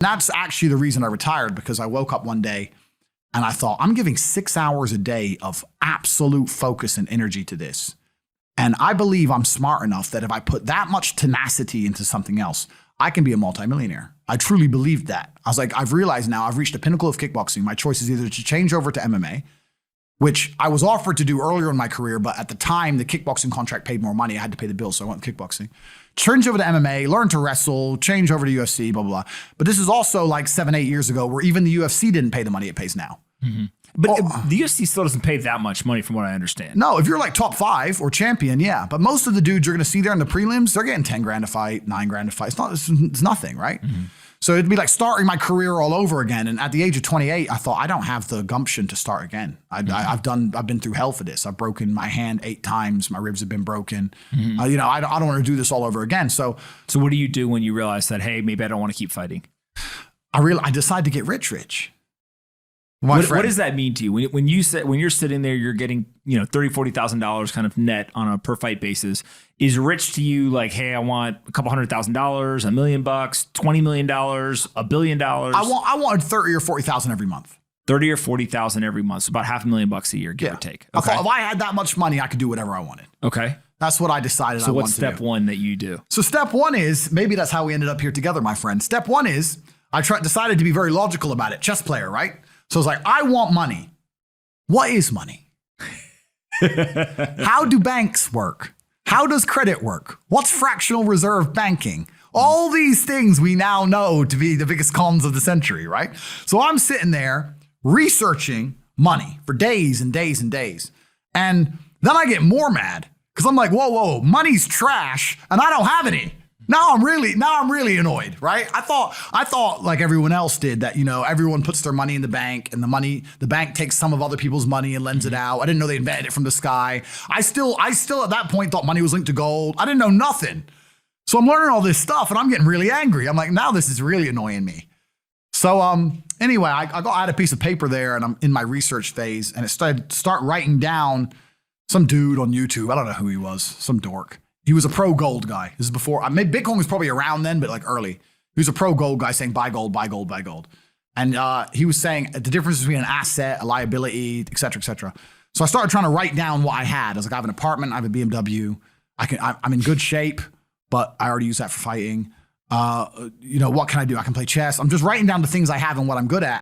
That's actually the reason I retired, because I woke up one day and I thought, I'm giving 6 hours a day of absolute focus and energy to this. And I believe I'm smart enough that if I put that much tenacity into something else, I can be a multimillionaire. I truly believed that. I was like, I've realized now I've reached the pinnacle of kickboxing. My choice is either to change over to MMA, which I was offered to do earlier in my career, but at the time, the kickboxing contract paid more money. I had to pay the bills, so I went with kickboxing. Change over to MMA, learn to wrestle, change over to UFC, blah, blah, blah. But this is also like 7, 8 years ago where even the UFC didn't pay the money it pays now. Mm-hmm. But the UFC still doesn't pay that much money from what I understand. No, if you're like top 5 or champion, yeah. But most of the dudes you're going to see there in the prelims, they're getting 10 grand a fight, 9 grand a fight. It's nothing, right? Mm-hmm. So it'd be like starting my career all over again. And at the age of 28, I thought, I don't have the gumption to start again. I've been through hell for this. I've broken my hand 8 times. My ribs have been broken. Mm-hmm. I don't want to do this all over again. So what do you do when you realize that, hey, maybe I don't want to keep fighting? I decided to get rich. What does that mean to you? When you're sitting there, you're getting, $30,000, $40,000 kind of net on a per fight basis. Is rich to you like, hey, I want a couple $100,000, $1 million, $20 million, $1 billion? I wanted 30 or 40,000 every month. 30 or 40,000 every month, so about $500,000 a year, give or take. Okay. I thought if I had that much money, I could do whatever I wanted. Okay. That's what I decided. So what's step one that you do? So step one is, maybe that's how we ended up here together, my friend. Step one is I decided to be very logical about it. Chess player, right? So I was like, I want money. What is money? How do banks work? How does credit work? What's fractional reserve banking? All these things we now know to be the biggest cons of the century, right? So I'm sitting there researching money for days and days and days. And then I get more mad because I'm like, whoa, money's trash and I don't have any. Now I'm really annoyed, right? I thought like everyone else did that, everyone puts their money in the bank and the bank takes some of other people's money and lends it out. I didn't know they invented it from the sky. I still at that point thought money was linked to gold. I didn't know nothing. So I'm learning all this stuff and I'm getting really angry. I'm like, now this is really annoying me. So anyway, I had a piece of paper there and I'm in my research phase and it start writing down some dude on YouTube. I don't know who he was, some dork. He was a pro gold guy. This is before, Bitcoin was probably around then, but like early. He was a pro gold guy saying buy gold, buy gold, buy gold. And he was saying the difference between an asset, a liability, et cetera, et cetera. So I started trying to write down what I had. I was like, I have an apartment, I have a BMW. I'm in good shape, but I already use that for fighting. What can I do? I can play chess. I'm just writing down the things I have and what I'm good at.